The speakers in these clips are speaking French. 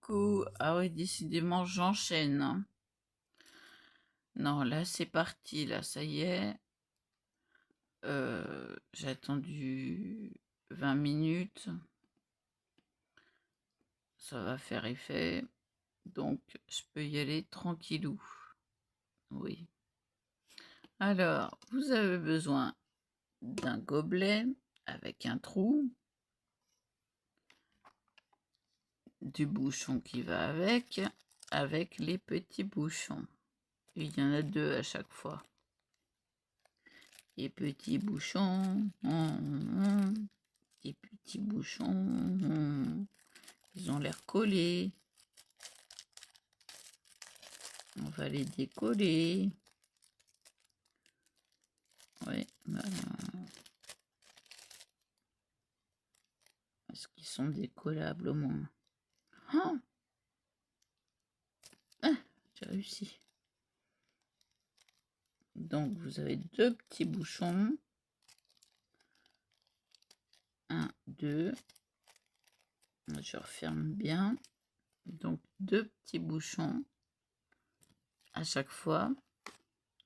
Coucou. Ah oui, décidément, j'enchaîne, hein. Non, là, c'est parti, là, ça y est. J'ai attendu 20 minutes. Ça va faire effet. Donc, je peux y aller tranquillou. Oui. Alors, vous avez besoin d'un gobelet avec un trou, du bouchon qui va avec les petits bouchons. Il y en a 2 à chaque fois. Les petits bouchons, des petits bouchons, ils ont l'air collés. On va les décoller. Oui, voilà. Est-ce qu'ils sont décollables au moins? Ah, j'ai réussi. Donc vous avez 2 petits bouchons. 1, 2. Je referme bien. Donc 2 petits bouchons à chaque fois.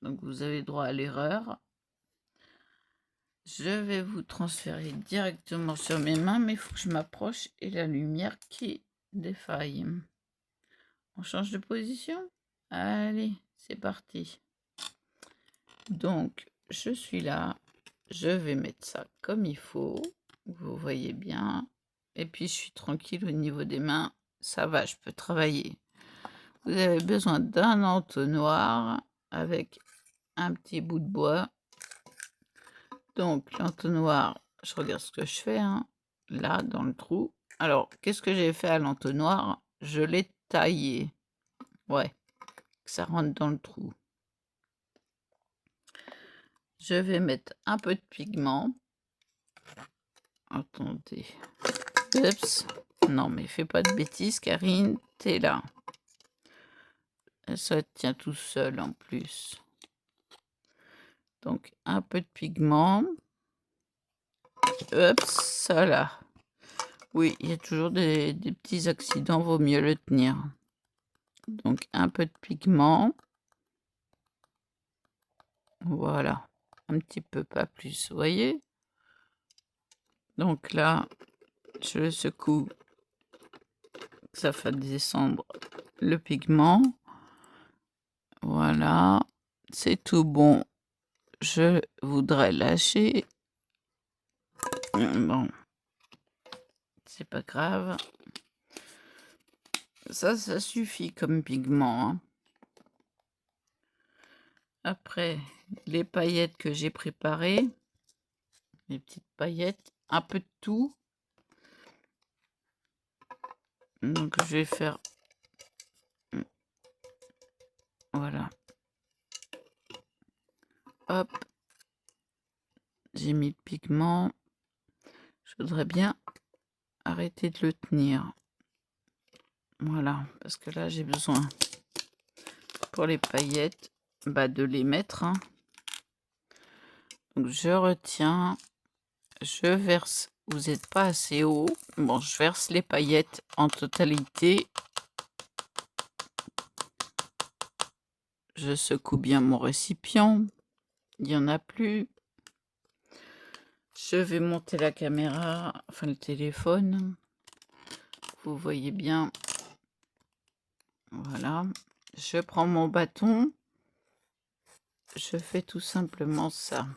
Donc vous avez droit à l'erreur. Je vais vous transférer directement sur mes mains, mais il faut que je m'approche et la lumière qui défaille. On change de position? Allez, c'est parti. Donc, je suis là. Je vais mettre ça comme il faut. Vous voyez bien. Et puis, je suis tranquille au niveau des mains. Ça va, je peux travailler. Vous avez besoin d'un entonnoir avec un petit bout de bois. Donc, l'entonnoir, je regarde ce que je fais, hein, là, dans le trou. Alors, qu'est-ce que j'ai fait à l'entonnoir? Je l'ai taillé. Ouais, que ça rentre dans le trou. Je vais mettre un peu de pigment. Attendez. Oups. Non, mais fais pas de bêtises, Karine. T'es là. Et ça tient tout seul, en plus. Donc, un peu de pigment. Hop, ça là. Oui, il y a toujours des petits accidents, vaut mieux le tenir. Donc, un peu de pigment. Voilà. Un petit peu, pas plus, vous voyez? Donc là, je le secoue. Ça fait descendre le pigment. Voilà. C'est tout bon. Je voudrais lâcher. Bon. C'est pas grave. Ça suffit comme pigment, hein. Après, les paillettes que j'ai préparées, les petites paillettes, un peu de tout. Donc, je vais faire... Voilà. Hop. J'ai mis le pigment. Je voudrais bien arrêter de le tenir. Voilà, parce que là, j'ai besoin, pour les paillettes, de les mettre, hein. Donc, je retiens, je verse. Vous n'êtes pas assez haut. Bon, je verse les paillettes en totalité. Je secoue bien mon récipient. Il n'y en a plus. Je vais monter la caméra, enfin le téléphone. Vous voyez bien. Voilà. Je prends mon bâton. Je fais tout simplement ça.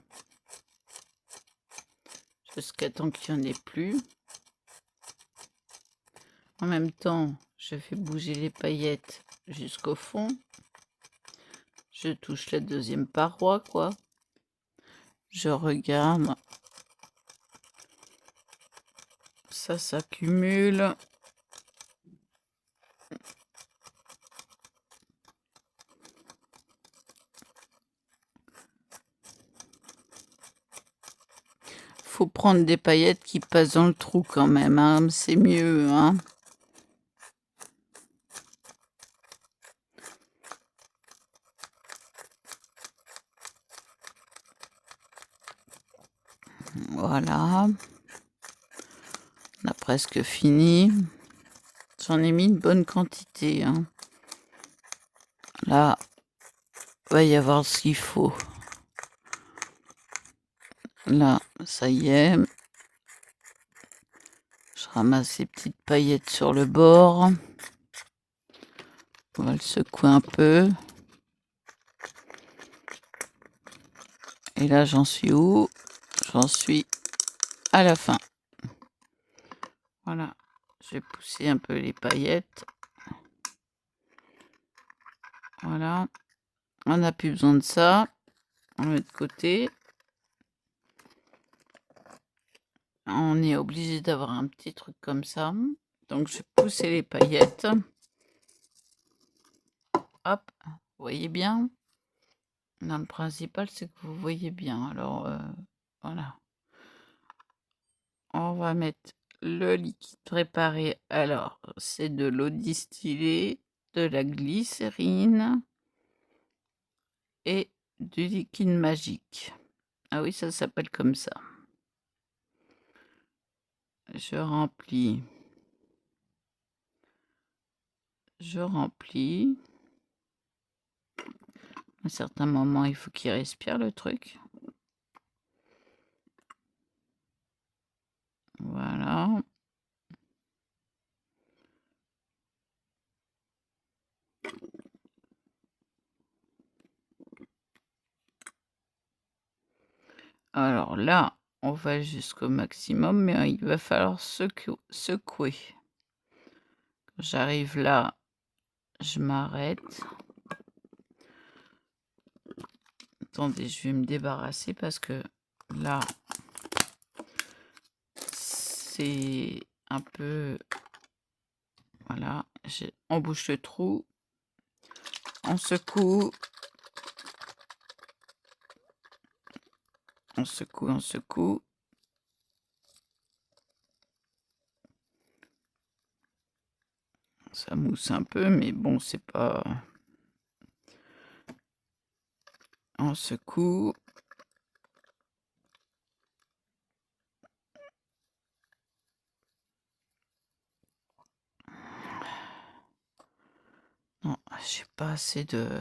Jusqu'à temps qu'il n'y en ait plus. En même temps, je fais bouger les paillettes jusqu'au fond. Je touche la deuxième paroi, quoi. Je regarde. Ça s'accumule. Faut prendre des paillettes qui passent dans le trou quand même, hein. C'est mieux, hein. Voilà. On a presque fini. J'en ai mis une bonne quantité, hein. Là, va y avoir ce qu'il faut. Là, ça y est. Je ramasse ces petites paillettes sur le bord. On va le secouer un peu. Et là, j'en suis où? J'en suis à la fin. Voilà. Je vais pousser un peu les paillettes. Voilà. On n'a plus besoin de ça. On le met de côté. On est obligé d'avoir un petit truc comme ça. Donc, je vais pousser les paillettes. Hop. Vous voyez bien? Non, le principal, c'est que vous voyez bien. Alors, voilà. On va mettre le liquide préparé. Alors, c'est de l'eau distillée, de la glycérine et du liquide magique. Ah oui, ça s'appelle comme ça. Je remplis. Je remplis. À un certain moment, il faut qu'il respire le truc. Voilà. Alors là, on va jusqu'au maximum, mais il va falloir secouer. Quand j'arrive là, je m'arrête. Attendez, je vais me débarrasser parce que là, c'est un peu... Voilà, on bouche le trou. On secoue. On secoue, on secoue. Ça mousse un peu, mais bon, c'est pas... On secoue. Non, j'ai pas assez de...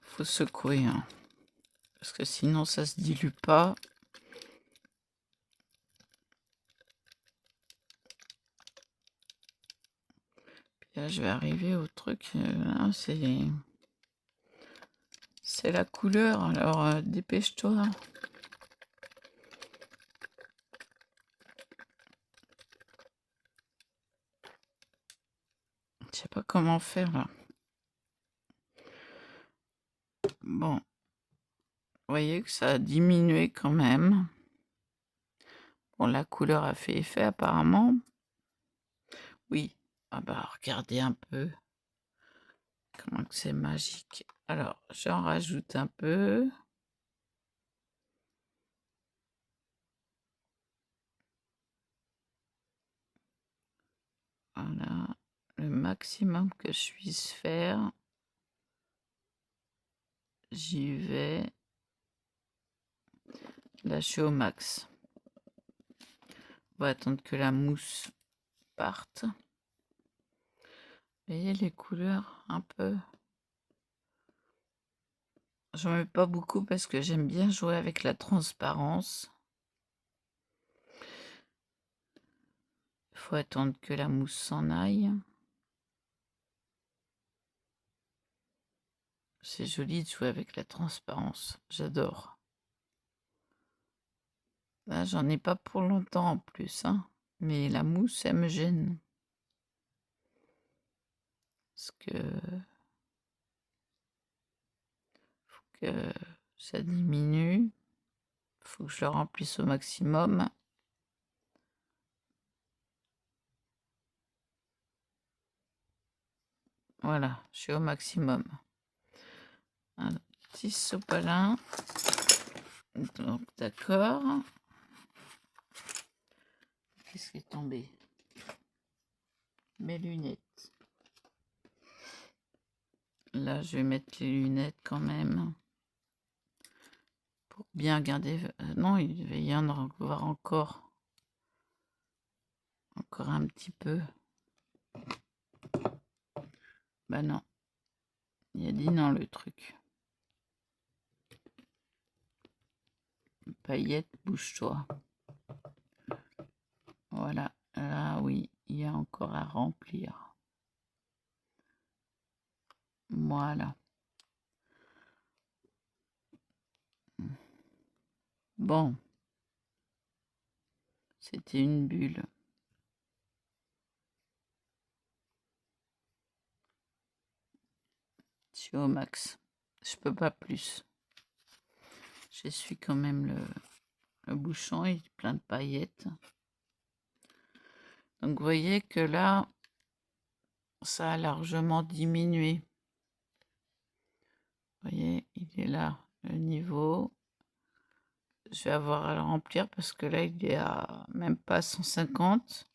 Faut secouer, hein, parce que sinon ça se dilue pas. Puis là, je vais arriver au truc. Là, c'est la couleur. Alors, dépêche-toi. Je sais pas comment faire là. Bon, vous voyez que ça a diminué quand même. Bon, la couleur a fait effet apparemment. Oui. Ah bah, regardez un peu. Comment que c'est magique. Alors, j'en rajoute un peu. Voilà. Le maximum que je puisse faire. J'y vais. Là, je suis au max. On va attendre que la mousse parte. Vous voyez les couleurs un peu. J'en mets pas beaucoup parce que j'aime bien jouer avec la transparence. Il faut attendre que la mousse s'en aille. C'est joli de jouer avec la transparence. J'adore. Là, j'en ai pas pour longtemps en plus, hein. Mais la mousse, elle me gêne. Parce que... faut que ça diminue. Faut que je le remplisse au maximum. Voilà, je suis au maximum. Un petit sopalin. Donc, d'accord. Qu'est-ce qui est tombé? Mes lunettes. Là, je vais mettre les lunettes quand même. pour bien garder. Non, il va y en avoir encore un petit peu. Bah non, il a dit non le truc. Paillette, bouge-toi. Voilà, là oui, il y a encore à remplir. Voilà. Bon, c'était une bulle. Je suis au max. Je peux pas plus. J'essuie quand même le bouchon, il est plein de paillettes. Donc vous voyez que là, ça a largement diminué. Vous voyez, il est là, le niveau. Je vais avoir à le remplir parce que là, il est à même pas 150.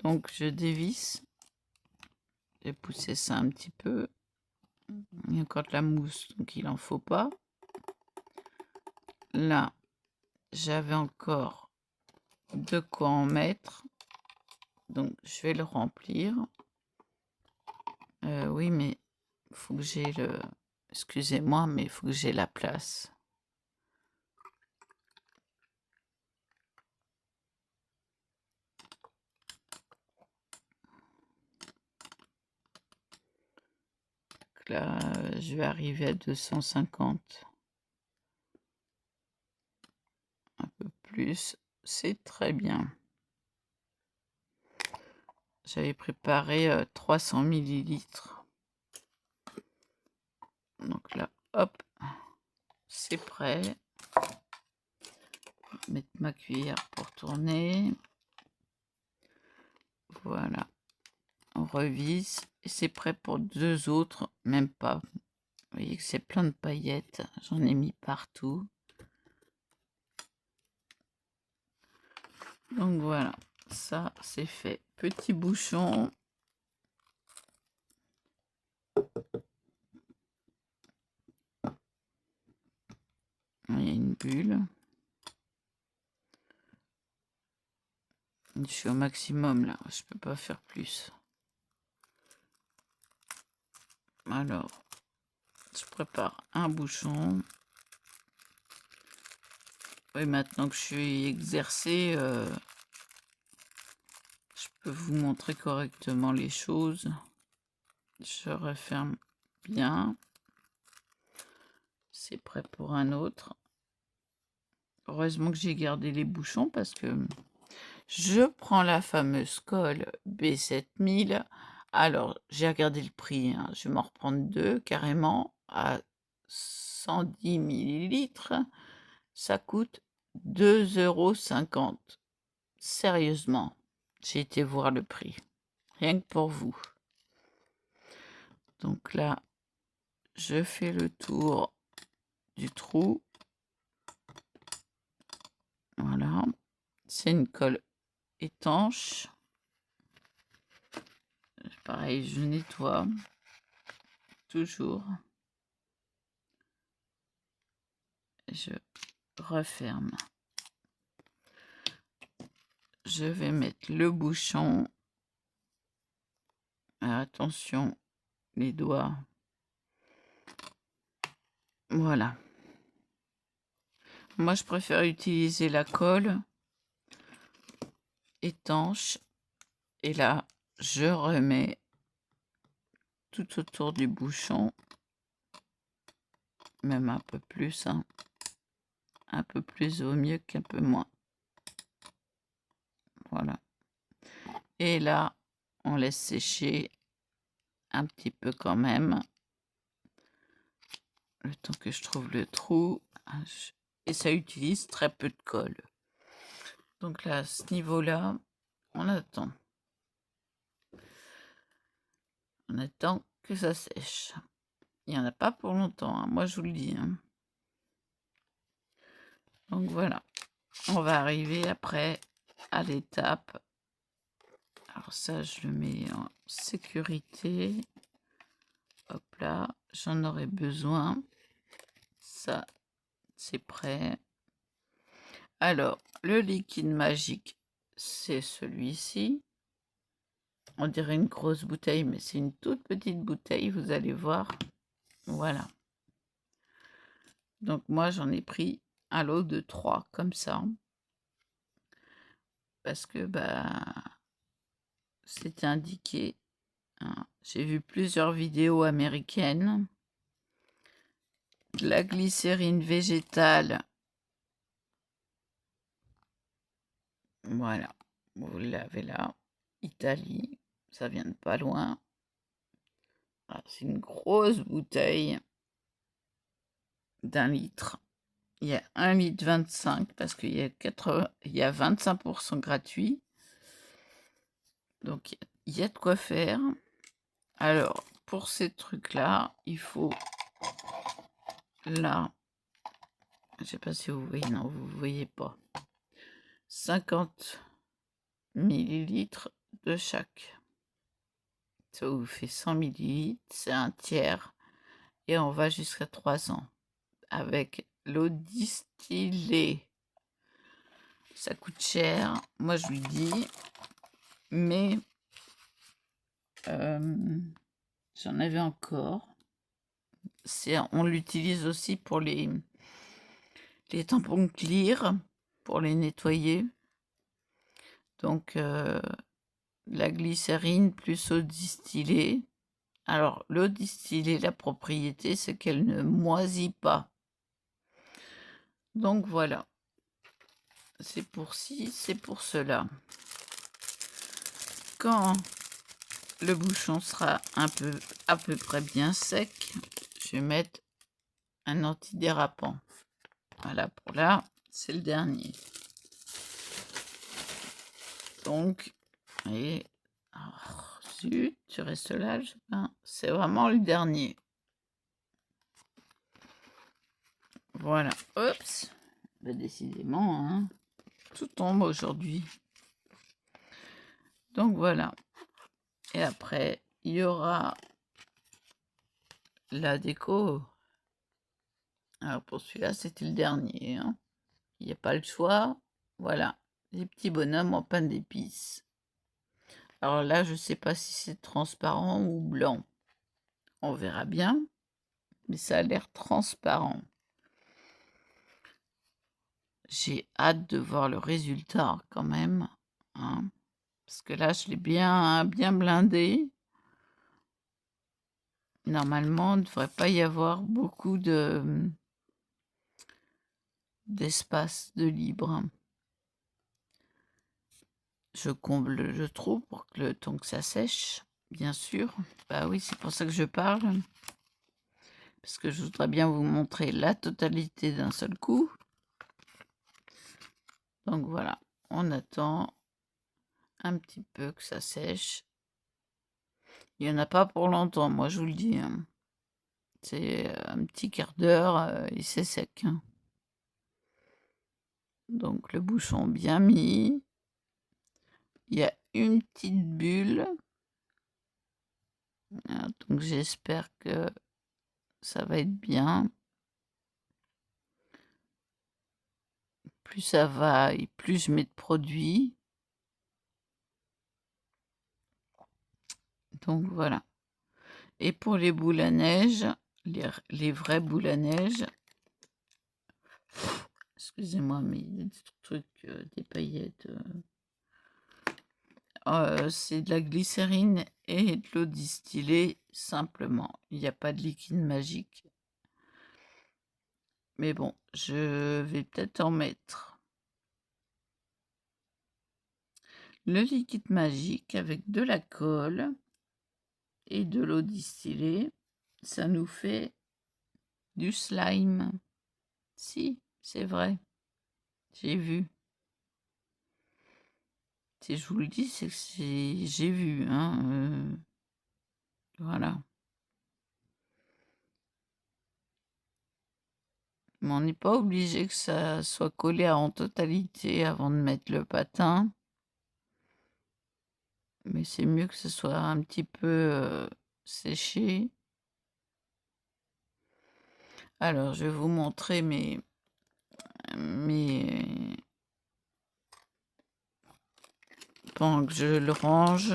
Donc je dévisse. J'ai poussé ça un petit peu. Il y a encore de la mousse, donc il en faut pas. Là, j'avais encore de quoi en mettre. Donc je vais le remplir. Oui, mais il faut que j'ai le... Excusez-moi, mais il faut que j'ai la place. Donc là, je vais arriver à 250. Un peu plus, c'est très bien. J'avais préparé 300 millilitres. Donc là, hop, c'est prêt. Mettre ma cuillère pour tourner. Voilà. On revise et c'est prêt pour 2 autres, même pas. Vous voyez que c'est plein de paillettes. J'en ai mis partout. Donc voilà, ça c'est fait. Petit bouchon. Il y a une bulle. Je suis au maximum là, je peux pas faire plus. Alors, je prépare un bouchon. Oui, maintenant que je suis exercée, je peux vous montrer correctement les choses. Je referme bien. C'est prêt pour un autre. Heureusement que j'ai gardé les bouchons parce que je prends la fameuse colle B7000. Alors, j'ai regardé le prix. Hein. Je vais m'en reprendre 2 carrément à 110 millilitres. Ça coûte 2,50 €. Sérieusement, j'ai été voir le prix. Rien que pour vous. Donc là, je fais le tour du trou. Voilà. C'est une colle étanche. Pareil, je nettoie toujours. Je referme. Je vais mettre le bouchon. Alors, attention, les doigts. Voilà. Moi, je préfère utiliser la colle étanche. Et là, je remets tout autour du bouchon. Même un peu plus. Hein. Un peu plus vaut mieux qu'un peu moins. Voilà. Et là, on laisse sécher un petit peu quand même. Le temps que je trouve le trou. Et ça utilise très peu de colle. Donc là, à ce niveau-là, on attend. On attend que ça sèche. Il n'y en a pas pour longtemps, hein, moi je vous le dis. Hein. Donc voilà. On va arriver après à l'étape. Alors ça, je le mets en sécurité. Hop là, j'en aurai besoin. Ça, c'est prêt. Alors, le liquide magique, c'est celui-ci. On dirait une grosse bouteille, mais c'est une toute petite bouteille, vous allez voir. Voilà. Donc moi, j'en ai pris un lot de 3, comme ça. Parce que, c'était indiqué. Hein. J'ai vu plusieurs vidéos américaines. De la glycérine végétale. Voilà. Vous l'avez là. Italie. Ça vient de pas loin. C'est une grosse bouteille d'1 litre. Il y a 1 litre 25 parce qu'il y a 25% gratuit. Donc, il y a de quoi faire. Alors, pour ces trucs-là, il faut là, je sais pas si vous voyez, non, vous voyez pas, 50 millilitres de chaque. Ça vous fait 100 millilitres, c'est un tiers. Et on va jusqu'à 3 ans avec l'eau distillée. Ça coûte cher, moi je vous le dis, mais j'en avais encore. On l'utilise aussi pour les tampons clear, pour les nettoyer. Donc, la glycérine plus eau distillée. Alors, l'eau distillée, la propriété, c'est qu'elle ne moisit pas. Donc, voilà. C'est pour ci, c'est pour cela. Quand le bouchon sera à peu près bien sec, je vais mettre un antidérapant. Voilà, pour là, c'est le dernier. Donc, et zut, tu restes là, je sais pas. C'est vraiment le dernier. Voilà, oups. Décidément, hein, tout tombe aujourd'hui. Donc voilà. Et après, il y aura la déco. Alors pour celui-là, c'était le dernier. Hein. Il n'y a pas le choix. Voilà, les petits bonhommes en pain d'épices. Alors là, je ne sais pas si c'est transparent ou blanc. On verra bien. Mais ça a l'air transparent. J'ai hâte de voir le résultat quand même. Hein, parce que là, je l'ai bien blindé. Normalement, il ne devrait pas y avoir beaucoup d'espace de libre. Je comble le trou pour que le temps que ça sèche, bien sûr. Bah oui, c'est pour ça que je parle. Parce que je voudrais bien vous montrer la totalité d'un seul coup. Donc voilà, on attend un petit peu que ça sèche. Il n'y en a pas pour longtemps, moi je vous le dis. Hein. C'est un petit quart d'heure et c'est sec. Hein. Donc le bouchon bien mis. Il y a une petite bulle. Donc j'espère que ça va être bien. Plus ça va et plus je mets de produits. Donc voilà. Et pour les boules à neige, les vraies boules à neige, excusez-moi, mais il y a des trucs, des paillettes. C'est de la glycérine et de l'eau distillée simplement. Il n'y a pas de liquide magique. Mais bon, je vais peut-être en mettre. Le liquide magique avec de la colle et de l'eau distillée, ça nous fait du slime. Si, c'est vrai. J'ai vu. Si je vous le dis, c'est que j'ai vu. Hein, voilà. Mais on n'est pas obligé que ça soit collé en totalité avant de mettre le patin. Mais c'est mieux que ce soit un petit peu séché. Alors, je vais vous montrer mes mais pendant que je le range,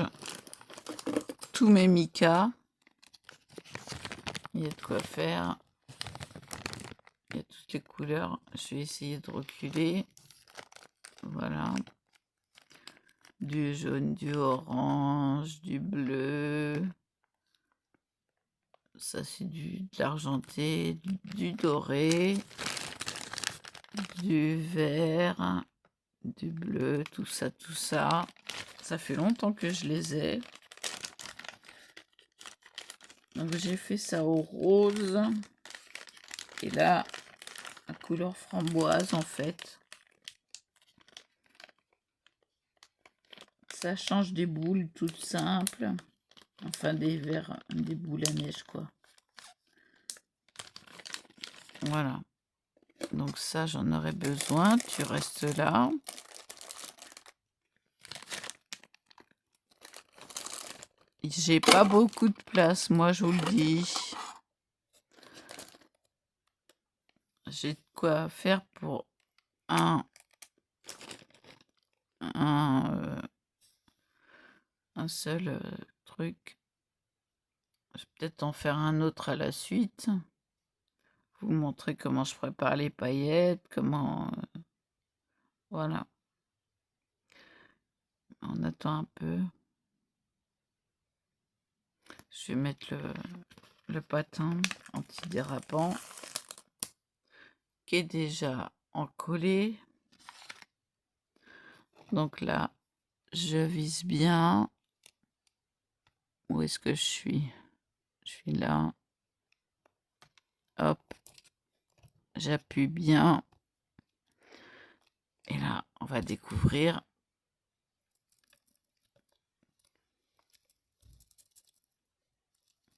tous mes micas, il y a de quoi faire. Il y a toutes les couleurs. Je vais essayer de reculer. Voilà. Du jaune, du orange, du bleu. Ça, c'est de l'argenté, du doré, du vert, du bleu, tout ça, tout ça. Ça fait longtemps que je les ai. Donc, j'ai fait ça au rose. Et là, la couleur framboise, en fait. Ça change des boules toutes simples. Enfin, des boules à neige, quoi. Voilà. Donc ça, j'en aurais besoin. Tu restes là. J'ai pas beaucoup de place, moi, je vous le dis. J'ai de quoi faire pour un seul truc. Je vais peut-être en faire un autre à la suite. Vous montrer comment je prépare les paillettes, comment... voilà. On attend un peu. Je vais mettre le patin antidérapant qui est déjà encollé. Donc là, je vise bien. Où est-ce que je suis? Je suis là. Hop. J'appuie bien. Et là, on va découvrir.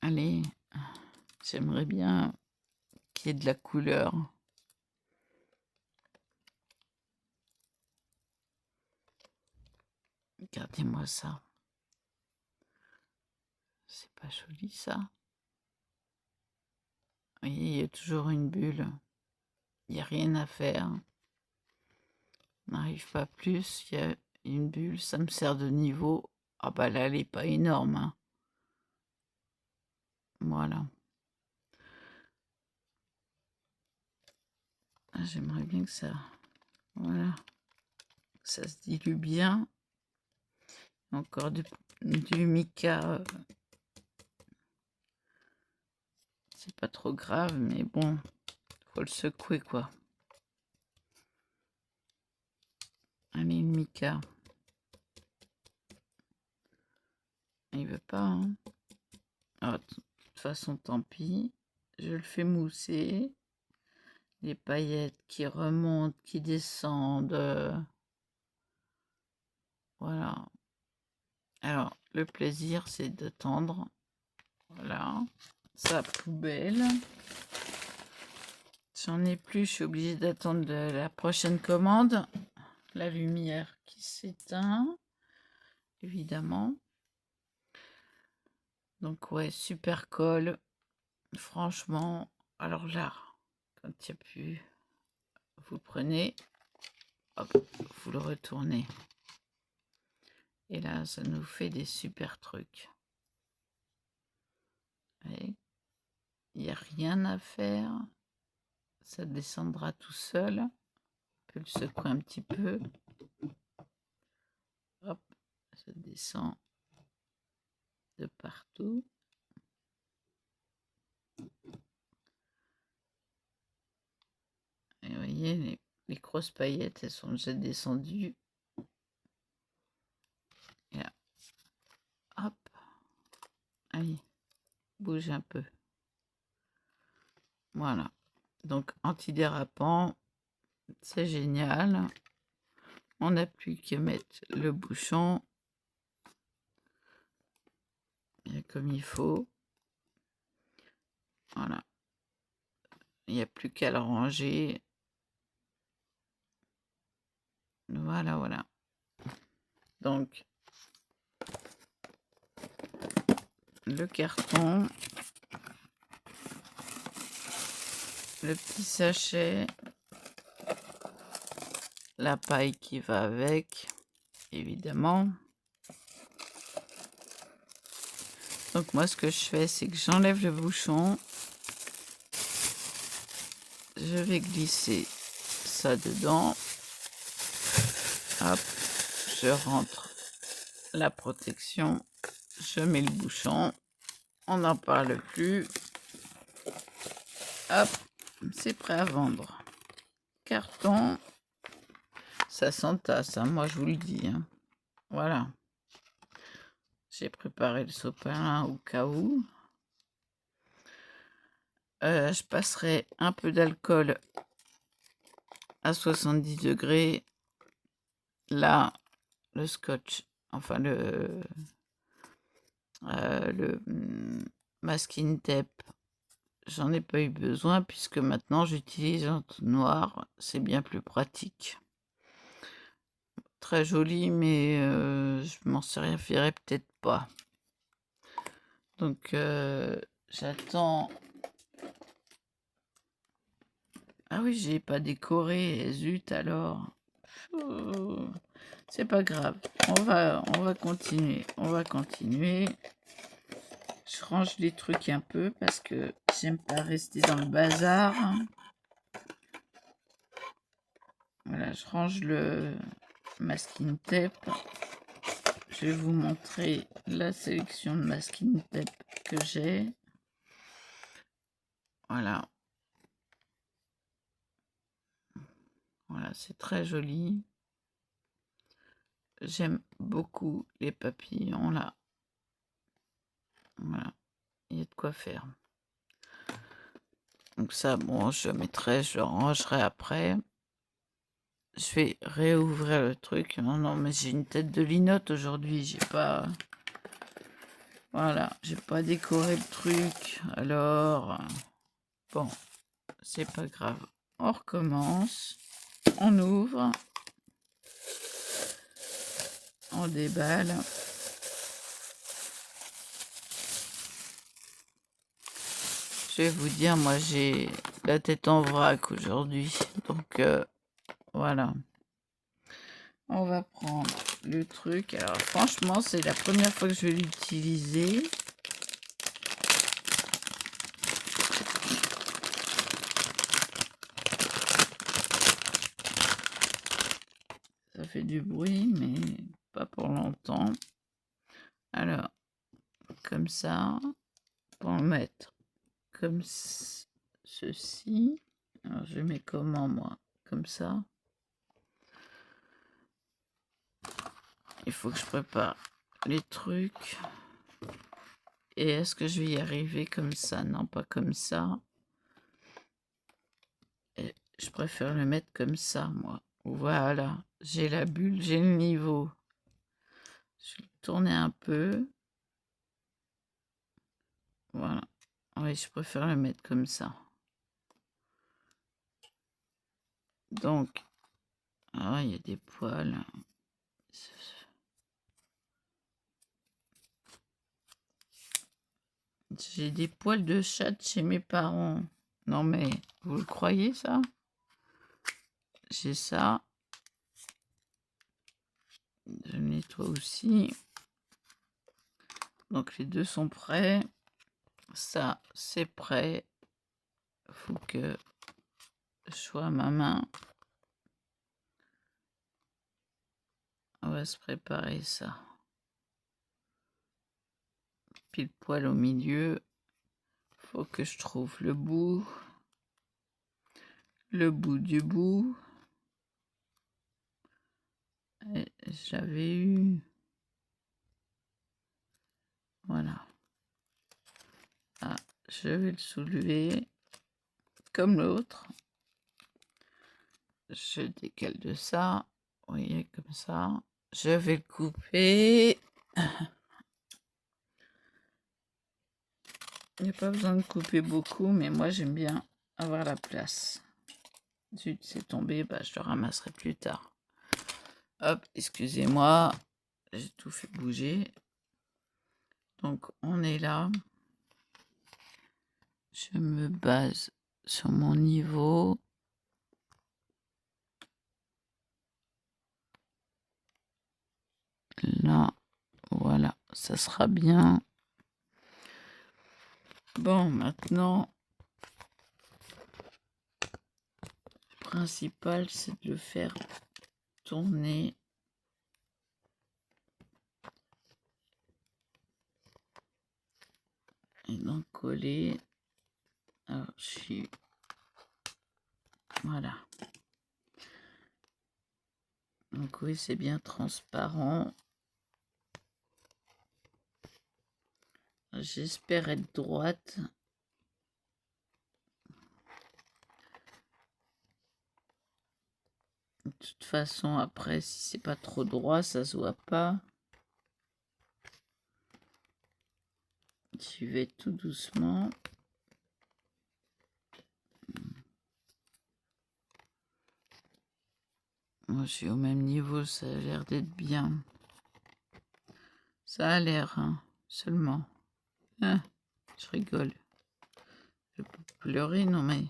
Allez, j'aimerais bien qu'il y ait de la couleur. Regardez-moi ça. C'est pas joli ça. Vous voyez, il y a toujours une bulle. Il n'y a rien à faire. On n'arrive pas plus. Il y a une bulle, ça me sert de niveau. Ah bah là, elle n'est pas énorme, hein. Voilà. J'aimerais bien que ça... voilà. Ça se dilue bien. Encore du mica. C'est pas trop grave, mais bon, faut le secouer, quoi. Allez, le mica. Il veut pas, hein. Ah, de toute façon, tant pis. Je le fais mousser. Les paillettes qui remontent, qui descendent. Voilà. Alors, le plaisir, c'est de tendre. Voilà. Sa poubelle. J'en ai plus, je suis obligée d'attendre la prochaine commande. La lumière qui s'éteint, évidemment. Donc ouais, super colle. Franchement, alors là, quand il n'y a plus, vous prenez, hop, vous le retournez. Et là, ça nous fait des super trucs. Il n'y a rien à faire. Ça descendra tout seul. On peut le secouer un petit peu. Hop, ça descend de partout. Et vous voyez, les grosses paillettes, elles sont déjà descendues. Et là, hop, allez, bouge un peu. Voilà. Donc, antidérapant, c'est génial. On n'a plus qu'à mettre le bouchon bien comme il faut. Voilà. Il n'y a plus qu'à le ranger. Voilà, voilà. Donc, le carton, le petit sachet, la paille qui va avec, évidemment. Donc moi, ce que je fais, c'est que j'enlève le bouchon. Je vais glisser ça dedans. Hop, je rentre la protection. Je mets le bouchon. On n'en parle plus. Hop, c'est prêt à vendre. Carton. Ça s'entasse, hein, moi je vous le dis. Hein. Voilà. J'ai préparé le sopalin au cas où. Je passerai un peu d'alcool à 70 degrés. Là, le scotch, enfin le masking tape, j'en ai pas eu besoin puisque maintenant j'utilise un noir, c'est bien plus pratique. Très joli, mais je m'en servirai peut-être pas. Donc j'attends. Ah oui, j'ai pas décoré, zut alors. C'est pas grave. On va continuer. On va continuer. Je range les trucs un peu parce que j'aime pas rester dans le bazar. Voilà, je range le masking tape. Je vais vous montrer la sélection de masking tape que j'ai. Voilà. Voilà, c'est très joli. J'aime beaucoup les papillons là. Voilà, il y a de quoi faire. Donc ça, bon, je le rangerai après. Je vais réouvrir le truc. Non, mais j'ai une tête de linotte aujourd'hui. J'ai pas... Voilà, j'ai pas décoré le truc. Alors, bon, c'est pas grave. On recommence. On ouvre. On déballe. Je vais vous dire, moi j'ai la tête en vrac aujourd'hui. Donc voilà. On va prendre le truc. Alors franchement, c'est la première fois que je vais l'utiliser. Ça fait du bruit, mais pas pour longtemps. Alors, comme ça, pour le mettre comme ceci. Alors, je mets comment, moi? Comme ça. Il faut que je prépare les trucs. Et est-ce que je vais y arriver comme ça? Non, pas comme ça. Et je préfère le mettre comme ça, moi. Voilà, j'ai la bulle, j'ai le niveau. Je vais le tourner un peu. Voilà. Oui, je préfère le mettre comme ça. Donc, ah, il y a des poils. J'ai des poils de chat chez mes parents. Non mais, vous le croyez ça? J'ai ça. Je le nettoie aussi. Donc les deux sont prêts. Ça, c'est prêt. Faut que je sois à ma main. On va se préparer ça. Pile poil au milieu. Faut que je trouve le bout. Le bout du bout. J'avais eu. Voilà. Ah, je vais le soulever comme l'autre. Je décale de ça. Vous voyez, comme ça. Je vais le couper. Il n'y a pas besoin de couper beaucoup, mais moi j'aime bien avoir la place. Zut, c'est tombé, bah, je le ramasserai plus tard. Hop, excusez-moi, j'ai tout fait bouger. Donc on est là. Je me base sur mon niveau. là, voilà, ça sera bien. Bon, maintenant, le principal, c'est de le faire tourner. Et d'en coller. Alors, voilà. Donc oui, c'est bien transparent. J'espère être droite. De toute façon, après, si c'est pas trop droit, ça se voit pas. J'y vais tout doucement. Moi, je suis au même niveau, ça a l'air d'être bien. Ça a l'air, hein, seulement. Hein, je rigole. Je peux pleurer, non mais...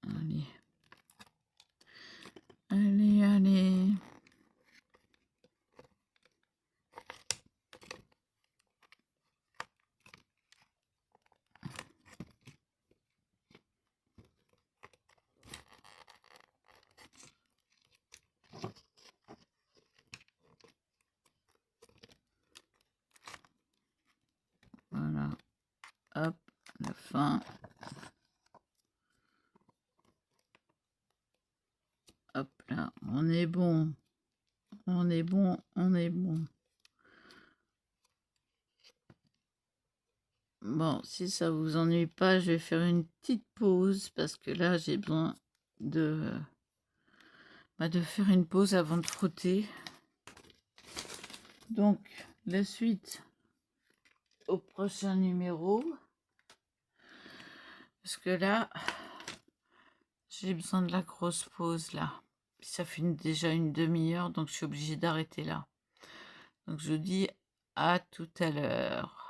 Allez. Allez, allez. Voilà. Hop, la fin. Hop là, on est bon. On est bon, on est bon. Bon, si ça vous ennuie pas, je vais faire une petite pause parce que là, j'ai besoin de faire une pause avant de frotter. Donc, la suite au prochain numéro. Parce que là, j'ai besoin de la grosse pause là. Puis ça fait déjà une demi-heure, donc je suis obligée d'arrêter là. Donc je vous dis à tout à l'heure.